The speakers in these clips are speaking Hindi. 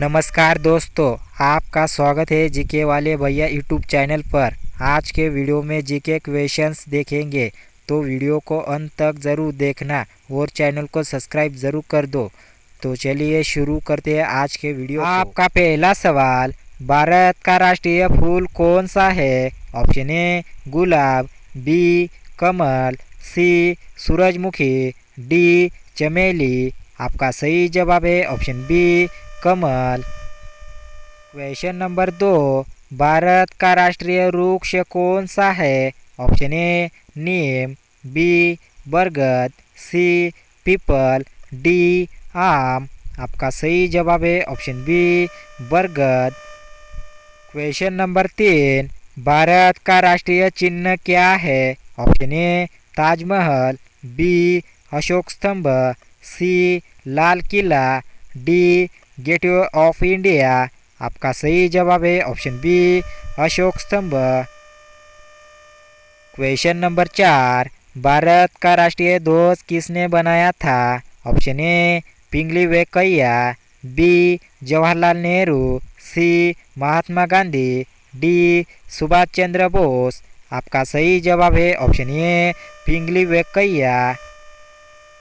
नमस्कार दोस्तों, आपका स्वागत है जीके वाले भैया यूट्यूब चैनल पर। आज के वीडियो में जीके क्वेश्चंस देखेंगे, तो वीडियो को अंत तक ज़रूर देखना और चैनल को सब्सक्राइब ज़रूर कर दो। तो चलिए शुरू करते हैं आज के वीडियो। आपका पहला सवाल, भारत का राष्ट्रीय फूल कौन सा है? ऑप्शन ए गुलाब, बी कमल, सी सूरजमुखी, डी चमेली। आपका सही जवाब है ऑप्शन बी कमल। क्वेश्चन नंबर 2, भारत का राष्ट्रीय वृक्ष कौन सा है? ऑप्शन ए नीम, बी बरगद, सी पीपल, डी आम। आपका सही जवाब है ऑप्शन बी बरगद। क्वेश्चन नंबर 3, भारत का राष्ट्रीय चिन्ह क्या है? Option A Taj Mahal, B Ashok स्तंभ, C Lal Qila, D gateway of India. आपका सही जवाब है ऑप्शन बी अशोक स्तंभ। क्वेश्चन नंबर 4, भारत का राष्ट्रीय ध्वज किसने बनाया था? Option A Pingali Venkaiah, B Jawaharlal Nehru, C Mahatma Gandhi, D Subhash Chandra Bose. आपका सही जवाब है option A Pingali Venkaiah.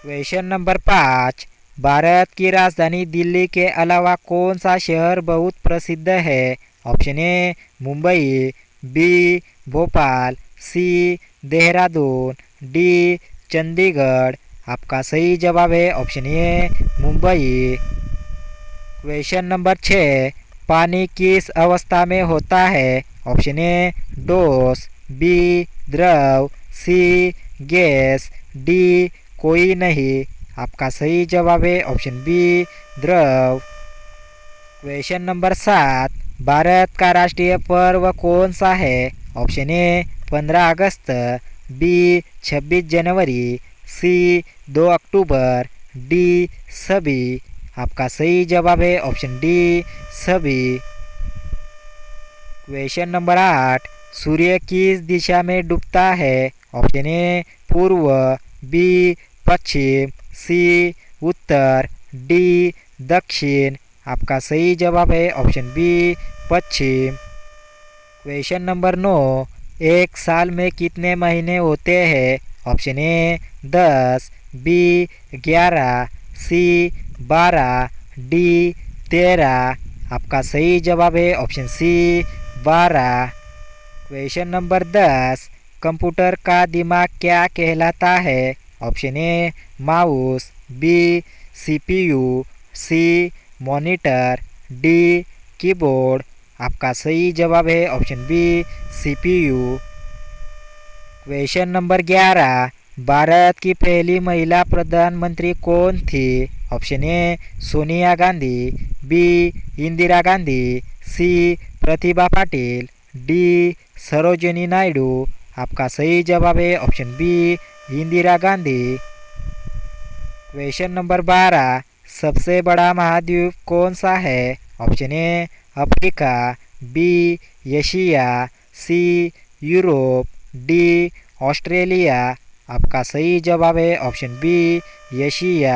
Question number 5, Bharat की राजधानी दिल्ली के अलावा कौन सा शहर बहुत प्रसिद्ध है? Option A Mumbai, B Bhopal, C Dehradun, D Chandigarh. आपका सही जवाब है option A Mumbai. Question number 6, पानी किस अवस्था में होता है? ऑप्शन ए ठोस, बी द्रव, सी गैस, डी कोई नहीं। आपका सही जवाब है ऑप्शन बी द्रव। क्वेश्चन नंबर 7, भारत का राष्ट्रीय पर्व कौन सा है? ऑप्शन ए 15 अगस्त, बी 26 जनवरी, सी 2 अक्टूबर, डी सभी। आपका सही जवाब है ऑप्शन डी सभी। क्वेश्चन नंबर 8, सूर्य किस दिशा में डूबता है? ऑप्शन ए पूर्व, बी पश्चिम, सी उत्तर, डी दक्षिण। आपका सही जवाब है ऑप्शन बी पश्चिम। क्वेश्चन नंबर 9, एक साल में कितने महीने होते हैं? Option A 10, B 11, C 12, D 13। आपका सही जवाब है option C 12। Question number 10, computer का दिमाग क्या कहलाता है? Option A mouse, B CPU, C monitor, D keyboard. आपका सही जवाब है option B CPU. Question number 11, Bharat की पहली महिला प्रधानमंत्री कौन थी? ऑप्शन ए Sonia Gandhi, B Indira Gandhi, C Pratibha Patil, D Sarojini Naidu. आपका सही जवाब है option B Indira Gandhi. Question number 12, सबसे बड़ा महाद्वीप कौन सा है? Option A Africa, B Asia, C Europe, D Australia. आपका सही जवाब है option B Asia.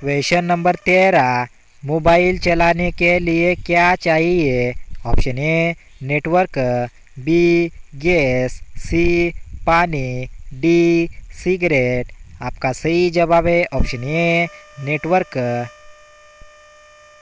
Question number 13, mobile चलाने के लिए क्या चाहिए? Option A network, B gas, C पानी, डी सिगरेट। आपका सही जवाब है option A network.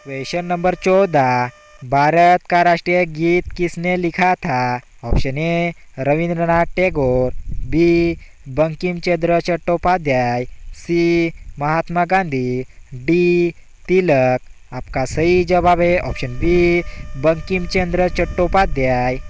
Question number 14, Bharat का राष्ट्रीय गीत किसने लिखा था? Option A Rabindranath Tagore, B Bankim Chandra Chattopadhyay, C Mahatma Gandhi, D Tilak. आपका सही जवाब है option B Bankim Chandra Chattopadhyay.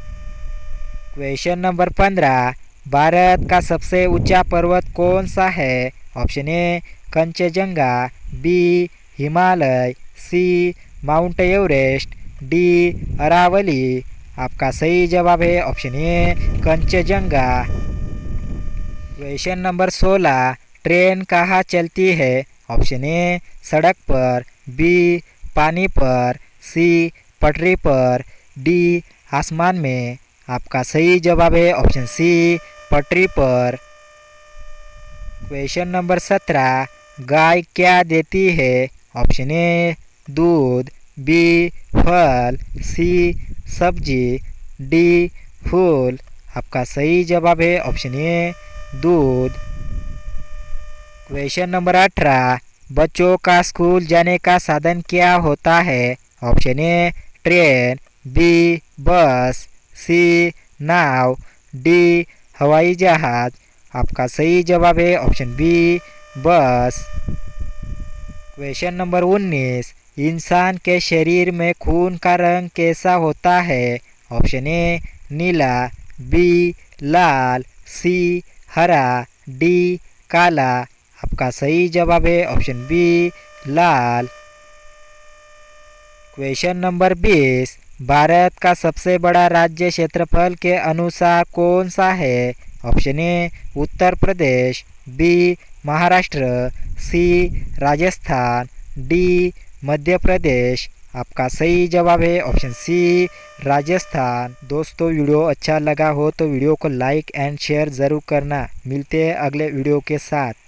Question number 15, Bharat का सबसे ऊंचा पर्वत कौन सा है? Option A Kanchenjunga, B Himalaya, C mount Everest, D Aravalli. आपका सही जवाब है option A Kanchenjunga. Question number 16, train कहाँ चलती है? ऑप्शन ए सड़क पर, बी पानी पर, सी पटरी पर, डी आसमान में। आपका सही जवाब है ऑप्शन सी पटरी पर। क्वेश्चन नंबर 17, गाय क्या देती है? ऑप्शन ए दूध, बी फल, सी सब्जी, डी फूल। आपका सही जवाब है ऑप्शन ए दूध। क्वेश्चन नंबर 18, बच्चों का स्कूल जाने का साधन क्या होता है? ऑप्शन ए ट्रेन, बी बस, सी नाव, डी हवाई जहाज। आपका सही जवाब है ऑप्शन बी बस। क्वेश्चन नंबर 19, इंसान के शरीर में खून का रंग कैसा होता है? ऑप्शन ए नीला, बी लाल, सी हरा, डी काला। आपका सही जवाब है ऑप्शन बी लाल। क्वेश्चन नंबर 20, भारत का सबसे बड़ा राज्य क्षेत्रफल के अनुसार कौन सा है? Option A Uttar Pradesh, B Maharashtra, C Rajasthan, D Madhya Pradesh. आपका सही जवाब है ऑप्शन सी राजस्थान। दोस्तों वीडियो अच्छा लगा हो तो वीडियो को लाइक एंड शेयर ज़रूर करना। मिलते हैं अगले वीडियो के साथ।